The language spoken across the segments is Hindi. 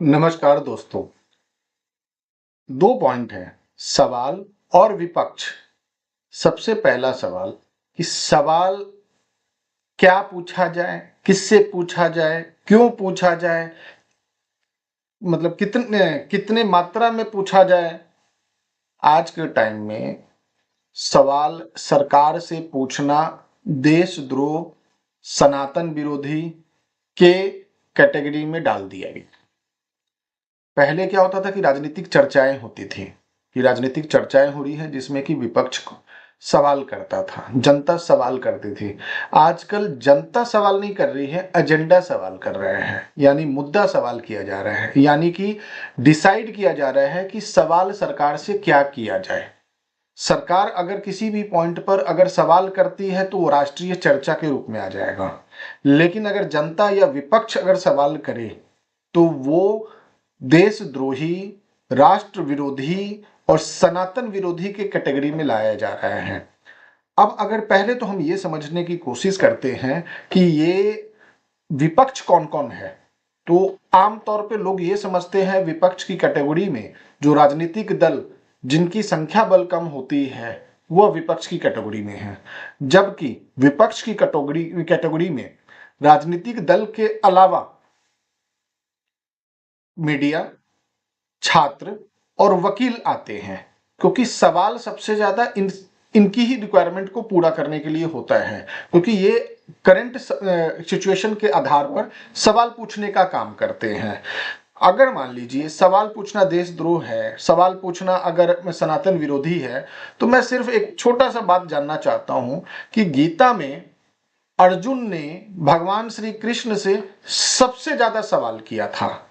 नमस्कार दोस्तों। दो पॉइंट हैं, सवाल और विपक्ष। सबसे पहला सवाल कि सवाल क्या पूछा जाए, किससे पूछा जाए, क्यों पूछा जाए, मतलब कितने कितने मात्रा में पूछा जाए। आज के टाइम में सवाल सरकार से पूछना देशद्रोह, सनातन विरोधी के कैटेगरी में डाल दिया गया। पहले क्या होता था कि राजनीतिक चर्चाएं होती थी, कि राजनीतिक चर्चाएं हो रही है जिसमें कि विपक्ष सवाल करता था, जनता सवाल करती थी। आजकल जनता सवाल नहीं कर रही है, एजेंडा सवाल कर रहे हैं, यानी मुद्दा सवाल किया जा रहा है, यानी कि डिसाइड किया जा रहा है कि सवाल सरकार से क्या किया जाए। सरकार अगर किसी भी पॉइंट पर अगर सवाल करती है तो वो राष्ट्रीय चर्चा के रूप में आ जाएगा, लेकिन अगर जनता या विपक्ष अगर सवाल करे तो वो देशद्रोही, राष्ट्र विरोधी और सनातन विरोधी के कैटेगरी में लाया जा रहा है। अब अगर पहले तो हम ये समझने की कोशिश करते हैं कि ये विपक्ष कौन कौन है, तो आमतौर पे लोग ये समझते हैं विपक्ष की कैटेगरी में जो राजनीतिक दल जिनकी संख्या बल कम होती है वह विपक्ष की कैटेगरी में है, जबकि विपक्ष की कैटेगरी में राजनीतिक दल के अलावा मीडिया, छात्र और वकील आते हैं, क्योंकि सवाल सबसे ज्यादा इनकी ही रिक्वायरमेंट को पूरा करने के लिए होता है, क्योंकि ये करंट सिचुएशन के आधार पर सवाल पूछने का काम करते हैं। अगर मान लीजिए सवाल पूछना देशद्रोह है, सवाल पूछना अगर सनातन विरोधी है, तो मैं सिर्फ एक छोटा सा बात जानना चाहता हूं कि गीता में अर्जुन ने भगवान श्री कृष्ण से सबसे ज्यादा सवाल किया था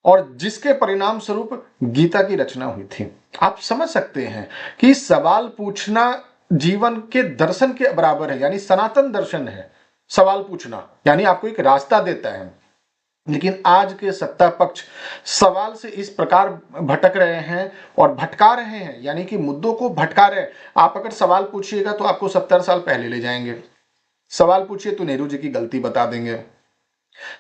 और जिसके परिणाम स्वरूप गीता की रचना हुई थी। आप समझ सकते हैं कि सवाल पूछना जीवन के दर्शन के बराबर है, यानी सनातन दर्शन है सवाल पूछना, यानी आपको एक रास्ता देता है। लेकिन आज के सत्ता पक्ष सवाल से इस प्रकार भटक रहे हैं और भटका रहे हैं, यानी कि मुद्दों को भटका रहे हैं। आप अगर सवाल पूछिएगा तो आपको 70 साल पहले ले जाएंगे, सवाल पूछिए तो नेहरू जी की गलती बता देंगे,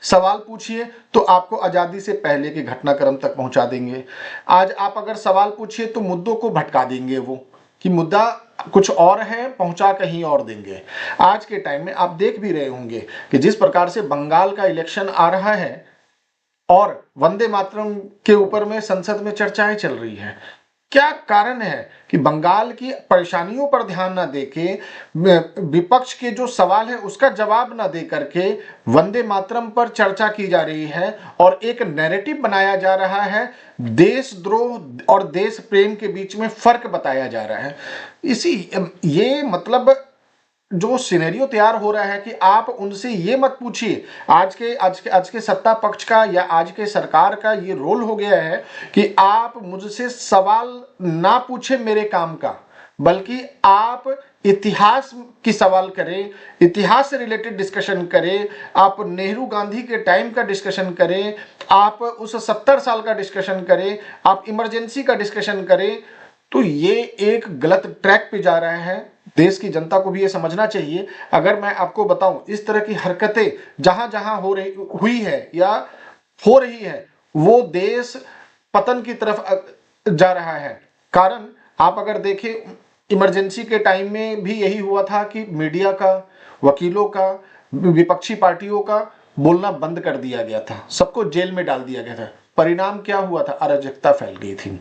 सवाल पूछिए तो आपको आजादी से पहले के घटनाक्रम तक पहुंचा देंगे। आज आप अगर सवाल पूछिए तो मुद्दों को भटका देंगे, वो कि मुद्दा कुछ और है, पहुंचा कहीं और देंगे। आज के टाइम में आप देख भी रहे होंगे कि जिस प्रकार से बंगाल का इलेक्शन आ रहा है और वंदे मातरम के ऊपर में संसद में चर्चाएं चल रही है, क्या कारण है कि बंगाल की परेशानियों पर ध्यान न देके विपक्ष के जो सवाल है उसका जवाब न दे करके वंदे मातरम पर चर्चा की जा रही है और एक नैरेटिव बनाया जा रहा है, देशद्रोह और देश प्रेम के बीच में फर्क बताया जा रहा है। इसी ये मतलब जो सिनेरियो तैयार हो रहा है कि आप उनसे ये मत पूछिए। आज के सत्ता पक्ष का या आज के सरकार का ये रोल हो गया है कि आप मुझसे सवाल ना पूछे मेरे काम का, बल्कि आप इतिहास की सवाल करें, इतिहास से रिलेटेड डिस्कशन करें, आप नेहरू गांधी के टाइम का डिस्कशन करें, आप उस 70 साल का डिस्कशन करें, आप इमरजेंसी का डिस्कशन करें। तो ये एक गलत ट्रैक पे जा रहा है। देश की जनता को भी ये समझना चाहिए। अगर मैं आपको बताऊं इस तरह की हरकतें जहां जहां हुई है या हो रही है, वो देश पतन की तरफ जा रहा है। कारण आप अगर देखें इमरजेंसी के टाइम में भी यही हुआ था कि मीडिया का, वकीलों का, विपक्षी पार्टियों का बोलना बंद कर दिया गया था, सबको जेल में डाल दिया गया था। परिणाम क्या हुआ था? अराजकता फैल गई थी।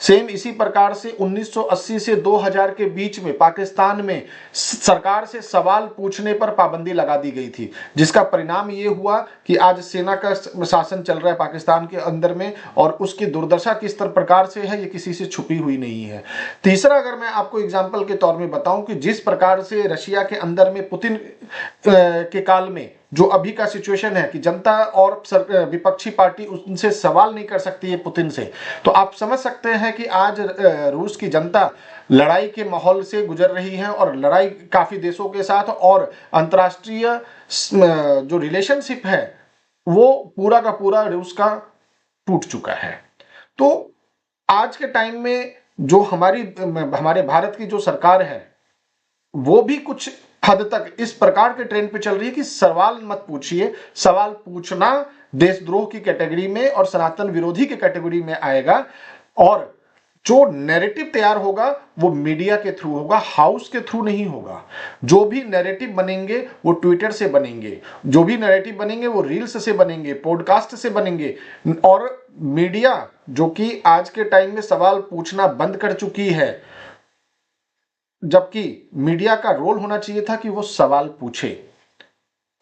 सेम इसी प्रकार से 1980 से 2000 के बीच में पाकिस्तान में सरकार से सवाल पूछने पर पाबंदी लगा दी गई थी, जिसका परिणाम ये हुआ कि आज सेना का शासन चल रहा है पाकिस्तान के अंदर में और उसकी दुर्दशा किस तरह प्रकार से है ये किसी से छुपी हुई नहीं है। तीसरा, अगर मैं आपको एग्जाम्पल के तौर में बताऊं कि जिस प्रकार से रशिया के अंदर में पुतिन के काल में जो अभी का सिचुएशन है कि जनता और विपक्षी पार्टी उनसे सवाल नहीं कर सकती है पुतिन से, तो आप समझ सकते हैं कि आज रूस की जनता लड़ाई के माहौल से गुजर रही है और लड़ाई काफी देशों के साथ और अंतर्राष्ट्रीय जो रिलेशनशिप है वो पूरा का पूरा रूस का टूट चुका है। तो आज के टाइम में जो हमारे भारत की जो सरकार है वो भी कुछ हद तक इस प्रकार के ट्रेंड पे चल रही है कि सवाल मत पूछिए, सवाल पूछना देशद्रोह की कैटेगरी में और सनातन विरोधी की कैटेगरी में आएगा। और जो नैरेटिव तैयार होगा वो मीडिया के थ्रू होगा, हाउस के थ्रू नहीं होगा। जो भी नैरेटिव बनेंगे वो ट्विटर से बनेंगे, जो भी नैरेटिव बनेंगे वो रील्स से बनेंगे, पॉडकास्ट से बनेंगे। और मीडिया जो कि आज के टाइम में सवाल पूछना बंद कर चुकी है, जबकि मीडिया का रोल होना चाहिए था कि वो सवाल पूछे।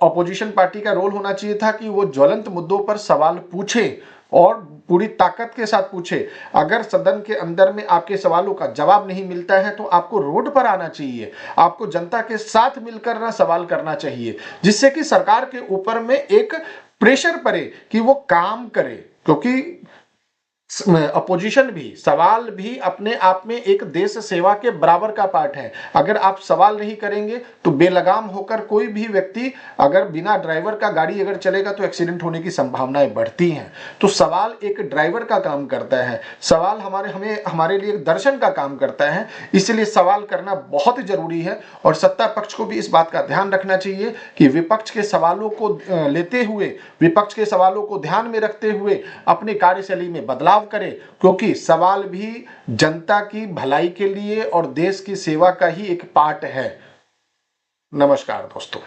ऑपोजिशन पार्टी का रोल होना चाहिए था कि वो ज्वलंत मुद्दों पर सवाल पूछे और पूरी ताकत के साथ पूछे। अगर सदन के अंदर में आपके सवालों का जवाब नहीं मिलता है तो आपको रोड पर आना चाहिए, आपको जनता के साथ मिलकर ना सवाल करना चाहिए, जिससे कि सरकार के ऊपर में एक प्रेशर पड़े कि वो काम करे। क्योंकि अपोजिशन भी, सवाल भी अपने आप में एक देश सेवा के बराबर का पार्ट है। अगर आप सवाल नहीं करेंगे तो बेलगाम होकर कोई भी व्यक्ति अगर बिना ड्राइवर का गाड़ी अगर चलेगा तो एक्सीडेंट होने की संभावनाएं बढ़ती हैं। तो सवाल एक ड्राइवर का काम करता है, सवाल हमारे लिए दर्शन का काम करता है। इसलिए सवाल करना बहुत जरूरी है और सत्ता पक्ष को भी इस बात का ध्यान रखना चाहिए कि विपक्ष के सवालों को लेते हुए, विपक्ष के सवालों को ध्यान में रखते हुए अपनी कार्यशैली में बदलाव करे, क्योंकि सवाल भी जनता की भलाई के लिए और देश की सेवा का ही एक पार्ट है। नमस्कार दोस्तों।